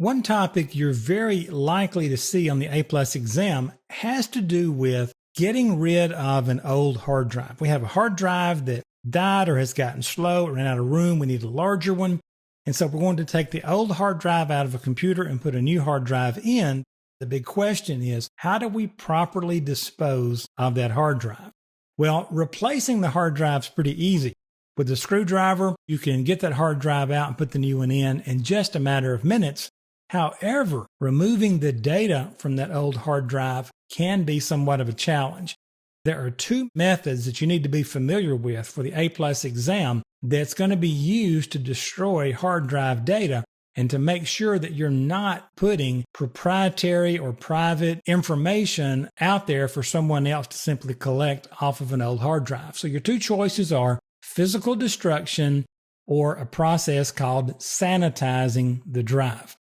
One topic you're very likely to see on the A+ exam has to do with getting rid of an old hard drive. We have a hard drive that died or has gotten slow, it ran out of room, we need a larger one. And so we're going to take the old hard drive out of a computer and put a new hard drive in. The big question is, how do we properly dispose of that hard drive? Well, replacing the hard drive is pretty easy. With a screwdriver, you can get that hard drive out and put the new one in just a matter of minutes. However, removing the data from that old hard drive can be somewhat of a challenge. There are two methods that you need to be familiar with for the A+ exam that's going to be used to destroy hard drive data and to make sure that you're not putting proprietary or private information out there for someone else to simply collect off of an old hard drive. So your two choices are physical destruction or a process called sanitizing the drive.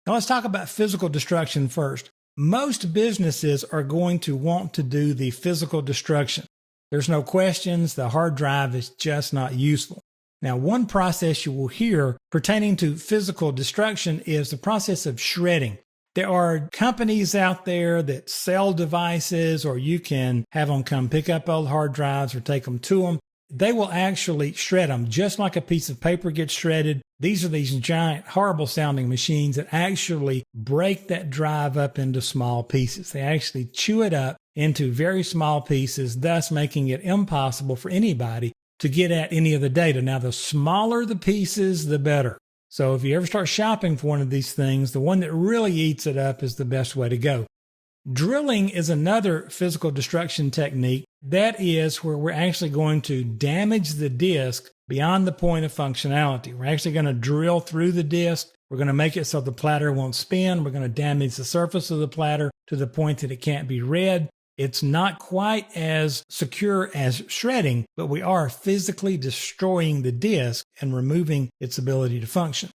Now let's talk about physical destruction first. Most businesses are going to want to do the physical destruction. There's no questions, the hard drive is just not useful. Now, one process you will hear pertaining to physical destruction is the process of shredding. There are companies out there that sell devices, or you can have them come pick up old hard drives or take them to them. They will actually shred them just like a piece of paper gets shredded. These are these giant, horrible sounding machines that actually break that drive up into small pieces. They actually chew it up into very small pieces, thus making it impossible for anybody to get at any of the data. Now, the smaller the pieces, the better. So if you ever start shopping for one of these things, the one that really eats it up is the best way to go. Drilling is another physical destruction technique. That is where we're actually going to damage the disk beyond the point of functionality. We're actually going to drill through the disk. We're going to make it so the platter won't spin. We're going to damage the surface of the platter to the point that it can't be read. It's not quite as secure as shredding, but we are physically destroying the disk and removing its ability to function.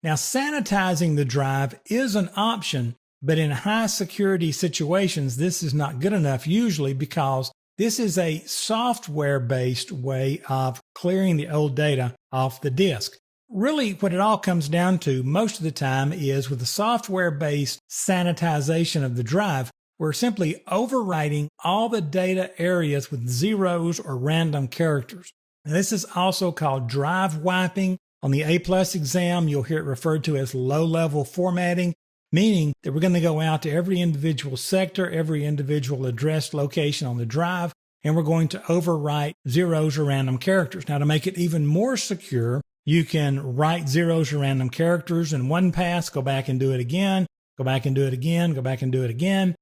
Now, sanitizing the drive is an option, but in high security situations, this is not good enough usually because this is a software-based way of clearing the old data off the disk. Really, what it all comes down to most of the time is with the software-based sanitization of the drive, we're simply overwriting all the data areas with zeros or random characters. Now, this is also called drive wiping. On the A+ exam, you'll hear it referred to as low-level formatting, meaning that we're going to go out to every individual sector, every individual address location on the drive, and we're going to overwrite zeros or random characters. Now, to make it even more secure, you can write zeros or random characters in one pass, go back and do it again, go back and do it again, go back and do it again.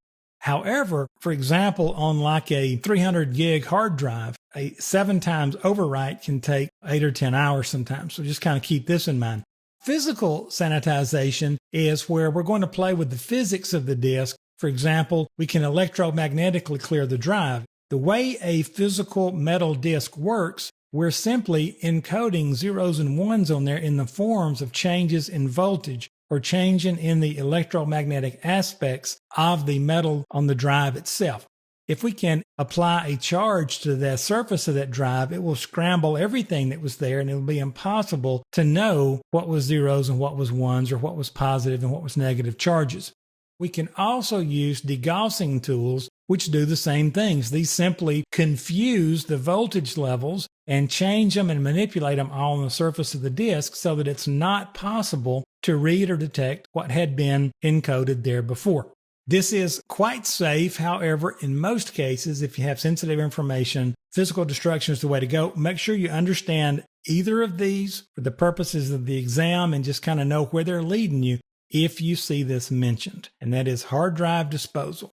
However, for example, on like a 300 gig hard drive, a 7 times overwrite can take 8 or 10 hours sometimes. So just kind of keep this in mind. Physical sanitization is where we're going to play with the physics of the disk. For example, we can electromagnetically clear the drive. The way a physical metal disk works, we're simply encoding zeros and ones on there in the forms of changes in voltage or changing in the electromagnetic aspects of the metal on the drive itself. If we can apply a charge to the surface of that drive, it will scramble everything that was there, and it will be impossible to know what was zeros and what was ones, or what was positive and what was negative charges. We can also use degaussing tools, which do the same things. These simply confuse the voltage levels and change them and manipulate them all on the surface of the disk so that it's not possible to read or detect what had been encoded there before. This is quite safe. However, in most cases, if you have sensitive information, physical destruction is the way to go. Make sure you understand either of these for the purposes of the exam and just kind of know where they're leading you if you see this mentioned, and that is hard drive disposal.